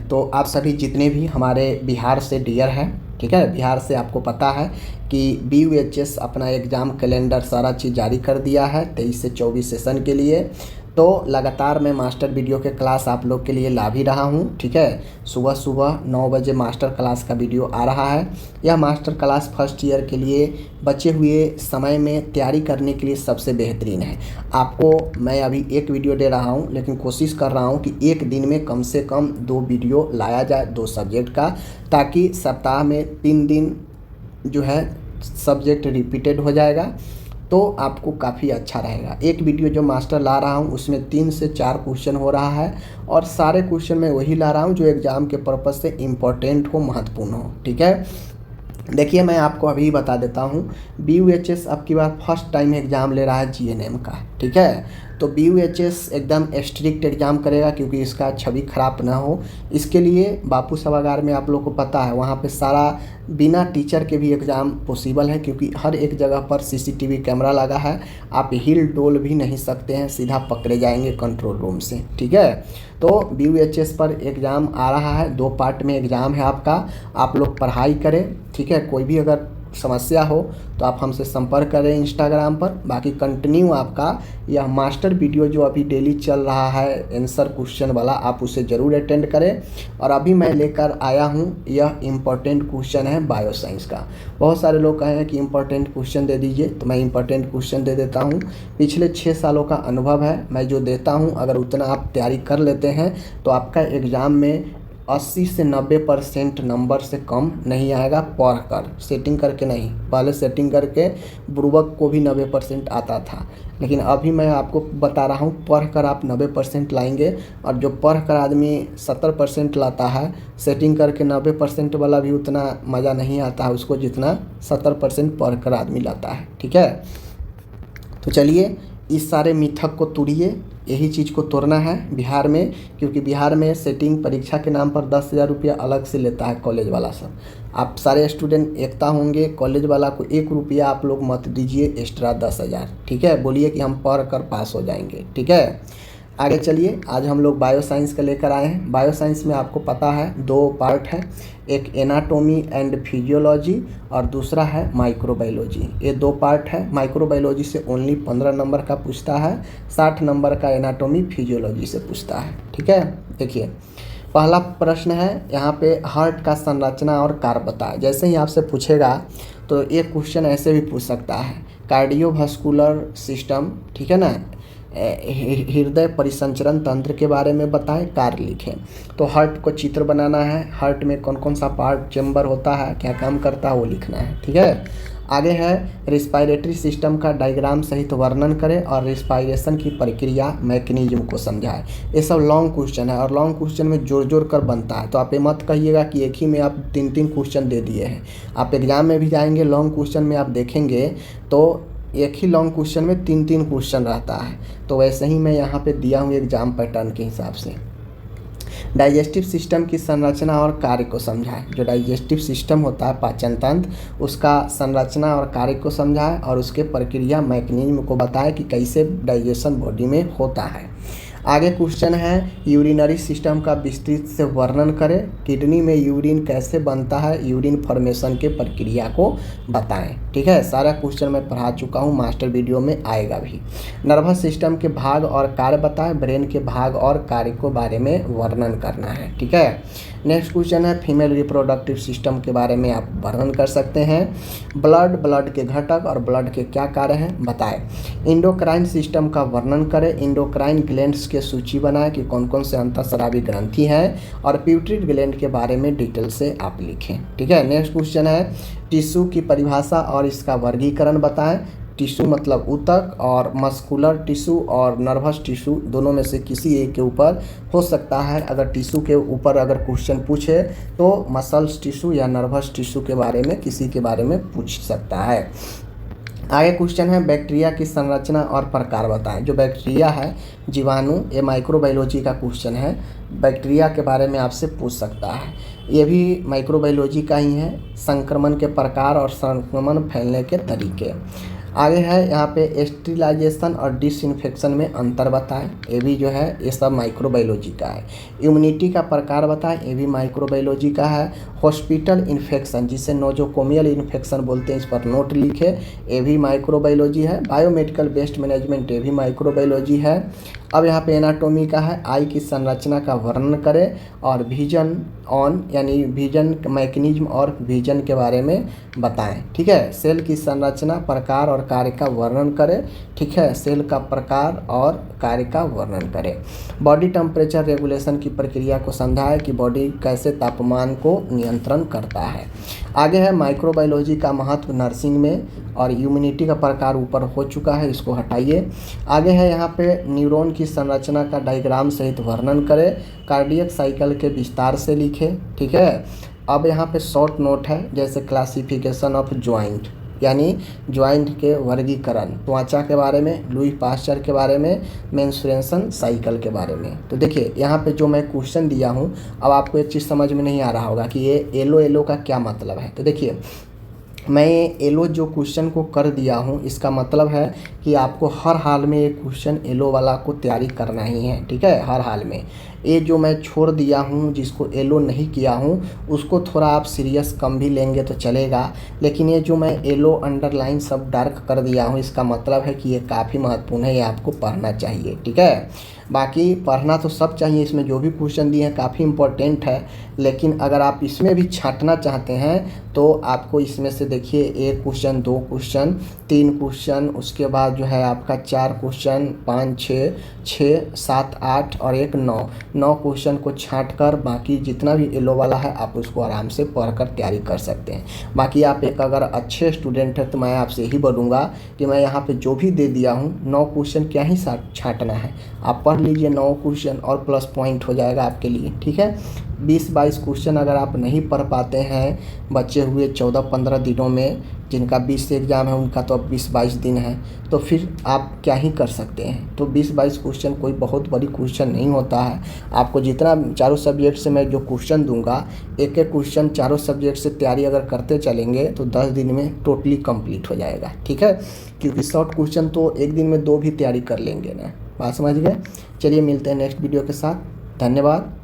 तो आप सभी जितने भी हमारे बिहार से डियर हैं, ठीक है, बिहार से आपको पता है कि BUHS अपना एग्ज़ाम कैलेंडर सारा चीज़ जारी कर दिया है 23 से 24 सेशन के लिए। तो लगातार मैं मास्टर वीडियो के क्लास आप लोग के लिए ला भी रहा हूँ, ठीक है। सुबह सुबह 9 बजे मास्टर क्लास का वीडियो आ रहा है। यह मास्टर क्लास फर्स्ट ईयर के लिए बचे हुए समय में तैयारी करने के लिए सबसे बेहतरीन है। आपको मैं अभी एक वीडियो दे रहा हूँ, लेकिन कोशिश कर रहा हूँ कि एक दिन में कम से कम 2 वीडियो लाया जाए 2 सब्जेक्ट का, ताकि सप्ताह में 3 दिन जो है सब्जेक्ट रिपीटेड हो जाएगा, तो आपको काफ़ी अच्छा रहेगा। एक वीडियो जो मास्टर ला रहा हूँ उसमें 3 से 4 क्वेश्चन हो रहा है, और सारे क्वेश्चन मैं वही ला रहा हूँ जो एग्ज़ाम के पर्पज़ से इम्पोर्टेंट हो, महत्वपूर्ण हो, ठीक है। देखिए मैं आपको अभी बता देता हूँ, BUHS अब की बार फर्स्ट टाइम एग्ज़ाम ले रहा है GNM का, ठीक है। तो BUHS एकदम स्ट्रिक्ट एग्ज़ाम करेगा, क्योंकि इसका छवि खराब ना हो। इसके लिए बापू सभागार में आप लोग को पता है, वहाँ पे सारा बिना टीचर के भी एग्ज़ाम पॉसिबल है, क्योंकि हर एक जगह पर CCTV कैमरा लगा है। आप हिल डोल भी नहीं सकते हैं, सीधा पकड़े जाएंगे कंट्रोल रूम से, ठीक है। तो BUHS पर एग्ज़ाम आ रहा है, 2 पार्ट में एग्ज़ाम है आपका। आप लोग पढ़ाई करें, ठीक है। कोई भी अगर समस्या हो तो आप हमसे संपर्क करें इंस्टाग्राम पर। बाकी कंटिन्यू आपका यह मास्टर वीडियो जो अभी डेली चल रहा है आंसर क्वेश्चन वाला, आप उसे ज़रूर अटेंड करें। और अभी मैं लेकर आया हूँ, यह इम्पोर्टेंट क्वेश्चन है बायो साइंस का। बहुत सारे लोग कहे हैं कि इम्पोर्टेंट क्वेश्चन दे दीजिए, तो मैं इम्पोर्टेंट क्वेश्चन दे देता हूँ। पिछले 6 सालों का अनुभव है, मैं जो देता हूँ अगर उतना आप तैयारी कर लेते हैं तो आपका एग्ज़ाम में 80 से 90% नंबर से कम नहीं आएगा। पढ़ कर, सेटिंग करके नहीं। पहले सेटिंग करके बुड़बक को भी 90% आता था, लेकिन अभी मैं आपको बता रहा हूँ पढ़ कर आप 90% लाएंगे। और जो पढ़ कर आदमी 70% लाता है, सेटिंग करके 90% वाला भी उतना मज़ा नहीं आता है उसको जितना 70% पढ़ कर आदमी लाता है, ठीक है। तो चलिए इस सारे मिथक को तोड़िए, यही चीज़ को तोड़ना है बिहार में, क्योंकि बिहार में सेटिंग परीक्षा के नाम पर 10,000 रुपया अलग से लेता है कॉलेज वाला सब। आप सारे स्टूडेंट एकता होंगे, कॉलेज वाला को 1 रुपया आप लोग मत दीजिए एक्स्ट्रा 10,000, ठीक है। बोलिए कि हम पढ़ कर पास हो जाएंगे, ठीक है। आगे चलिए, आज हम लोग बायो साइंस का लेकर आए हैं। बायो साइंस में आपको पता है 2 पार्ट है, एक एनाटॉमी एंड फिजियोलॉजी और दूसरा है माइक्रोबायोलॉजी। ये 2 पार्ट है। माइक्रोबायोलॉजी से ओनली 15 नंबर का पूछता है, 60 नंबर का एनाटॉमी फिजियोलॉजी से पूछता है, ठीक है। देखिए पहला प्रश्न है यहाँ पे, हार्ट का संरचना और कार्य बताए। जैसे ही आपसे पूछेगा तो एक क्वेश्चन ऐसे भी पूछ सकता है, कार्डियोवास्कुलर सिस्टम, ठीक है ना, हृदय परिसंचरण तंत्र के बारे में बताएं, कार्य लिखें। तो हार्ट को चित्र बनाना है, हार्ट में कौन कौन सा पार्ट चेंबर होता है, क्या काम करता है, वो लिखना है, ठीक है। आगे है रिस्पायरेटरी सिस्टम का डायग्राम सहित वर्णन करें और रिस्पायरेशन की प्रक्रिया मैकेनिज्म को समझाएं। ये सब लॉन्ग क्वेश्चन है, और लॉन्ग क्वेश्चन में जोड़ जोड़ कर बनता है। तो आप ये मत कहिएगा कि एक ही में आप 3-3 क्वेश्चन दे दिए हैं। आप एग्जाम में भी जाएंगे, लॉन्ग क्वेश्चन में आप देखेंगे तो एक ही लॉन्ग क्वेश्चन में 3-3 क्वेश्चन रहता है। तो वैसे ही मैं यहाँ पे दिया हूँ एग्जाम पैटर्न के हिसाब से। डाइजेस्टिव सिस्टम की संरचना और कार्य को समझाएं। जो डाइजेस्टिव सिस्टम होता है पाचन तंत्र, उसका संरचना और कार्य को समझाएं और उसके प्रक्रिया मैकेनिज्म को बताएं कि कैसे डाइजेशन बॉडी में होता है। आगे क्वेश्चन है, यूरिनरी सिस्टम का विस्तृत से वर्णन करें। किडनी में यूरिन कैसे बनता है, यूरिन फॉर्मेशन के प्रक्रिया को बताएं, ठीक है। सारा क्वेश्चन मैं पढ़ा चुका हूँ, मास्टर वीडियो में आएगा भी। नर्वस सिस्टम के भाग और कार्य बताएं। ब्रेन के भाग और कार्य को बारे में वर्णन करना है, ठीक है। नेक्स्ट क्वेश्चन है, फीमेल रिप्रोडक्टिव सिस्टम के बारे में आप वर्णन कर सकते हैं। ब्लड के घटक और ब्लड के क्या कार्य हैं बताएं। इंडोक्राइन सिस्टम का वर्णन करें। इंडोक्राइन ग्लैंड्स के सूची बनाएं कि कौन कौन से अंतःस्रावी ग्रंथि हैं, और प्यूटरी ग्लैंड के बारे में डिटेल से आप लिखें, ठीक है। नेक्स्ट क्वेश्चन है, टिश्यू की परिभाषा और इसका वर्गीकरण बताएं। टिश्यू मतलब ऊतक, और मस्कुलर टिश्यू और नर्वस टिश्यू दोनों में से किसी एक के ऊपर हो सकता है। अगर टिश्यू के ऊपर अगर क्वेश्चन पूछे तो मसल्स टिश्यू या नर्वस टिश्यू के बारे में किसी के बारे में पूछ सकता है। आगे क्वेश्चन है, बैक्टीरिया की संरचना और प्रकार बताएं। जो बैक्टीरिया है, जीवाणु, ये माइक्रोबायोलॉजी का क्वेश्चन है। बैक्टीरिया के बारे में आपसे पूछ सकता है, ये भी माइक्रोबायोलॉजी का ही है। संक्रमण के प्रकार और संक्रमण फैलने के तरीके। आगे है यहाँ पे स्टेरिलाइजेशन और डिसइंफेक्शन में अंतर बताएं, ये भी जो है ये सब माइक्रोबायोलॉजी का है। इम्यूनिटी का प्रकार बताएं, ये भी माइक्रोबायोलॉजी का है। हॉस्पिटल इन्फेक्शन जिसे नोजोकोमियल इन्फेक्शन बोलते हैं, इस पर नोट लिखे, ये भी माइक्रोबायोलॉजी है। बायोमेडिकल वेस्ट मैनेजमेंट, ये भी माइक्रोबायोलॉजी है। अब यहाँ पे एनाटोमी का है, आई की संरचना का वर्णन करें और विजन ऑन यानी विजन मैकेनिज्म और विजन के बारे में बताएं। ठीक है, सेल की संरचना, प्रकार और कार्य का वर्णन करें। ठीक है, सेल का प्रकार और कार्य का वर्णन करें। बॉडी टेम्परेचर रेगुलेशन की प्रक्रिया को समझाएं कि बॉडी कैसे तापमान को नियंत्रण करता है। आगे है माइक्रोबायोलॉजी का महत्व नर्सिंग में, और इम्यूनिटी का प्रकार ऊपर हो चुका है, इसको हटाइए। आगे है यहाँ पे न्यूरॉन की संरचना का डायग्राम सहित वर्णन करें, कार्डियक साइकिल के विस्तार से लिखें। ठीक है, अब यहाँ पे शॉर्ट नोट है, जैसे क्लासिफिकेशन ऑफ ज्वाइंट यानी ज्वाइंट के वर्गीकरण, त्वचा के बारे में, लुई पास्चर के बारे में, मेंस्ट्रुएशन साइकिल के बारे में। तो देखिए यहाँ पे जो मैं क्वेश्चन दिया हूँ, अब आपको एक चीज़ समझ में नहीं आ रहा होगा कि ये येलो का क्या मतलब है। तो देखिए मैं येलो जो क्वेश्चन को कर दिया हूँ, इसका मतलब है कि आपको हर हाल में ये क्वेश्चन येलो वाला को तैयारी करना ही है। ठीक है, हर हाल में। ये जो मैं छोड़ दिया हूँ, जिसको येलो नहीं किया हूँ, उसको थोड़ा आप सीरियस कम भी लेंगे तो चलेगा, लेकिन ये जो मैं येलो अंडरलाइन सब डार्क कर दिया हूँ, इसका मतलब है कि ये काफ़ी महत्वपूर्ण है, ये आपको पढ़ना चाहिए। ठीक है, बाकी पढ़ना तो सब चाहिए, इसमें जो भी क्वेश्चन दिए हैं काफ़ी इम्पोर्टेंट है, लेकिन अगर आप इसमें भी छांटना चाहते हैं तो आपको इसमें से देखिए 1 क्वेश्चन, 2 क्वेश्चन, 3 क्वेश्चन, उसके बाद जो है आपका 4 क्वेश्चन, 5, 6, 7, 8 और 1 9 क्वेश्चन को छांट कर बाकी जितना भी येलो वाला है आप उसको आराम से पढ़कर तैयारी कर सकते हैं। बाकी आप एक अगर अच्छे स्टूडेंट हैं तो मैं आपसे यही बोलूँगा कि मैं यहाँ पे जो भी दे दिया हूँ 9 क्वेश्चन क्या ही छांटना है, आप पढ़ लीजिए 9 क्वेश्चन और प्लस पॉइंट हो जाएगा आपके लिए। ठीक है, 20-22 क्वेश्चन अगर आप नहीं पढ़ पाते हैं बचे हुए 14-15 दिनों में, जिनका 20 से एग्ज़ाम है उनका तो अब 20-22 दिन है, तो फिर आप क्या ही कर सकते हैं। तो 20-22 क्वेश्चन कोई बहुत बड़ी क्वेश्चन नहीं होता है। आपको जितना चारों सब्जेक्ट से मैं जो क्वेश्चन दूंगा, एक एक क्वेश्चन चारों सब्जेक्ट से तैयारी अगर करते चलेंगे तो 10 दिन में टोटली कंप्लीट हो जाएगा। ठीक है, क्योंकि शॉर्ट क्वेश्चन तो एक दिन में 2 भी तैयारी कर लेंगे ना। बात समझ गए। चलिए मिलते हैं नेक्स्ट वीडियो के साथ। धन्यवाद।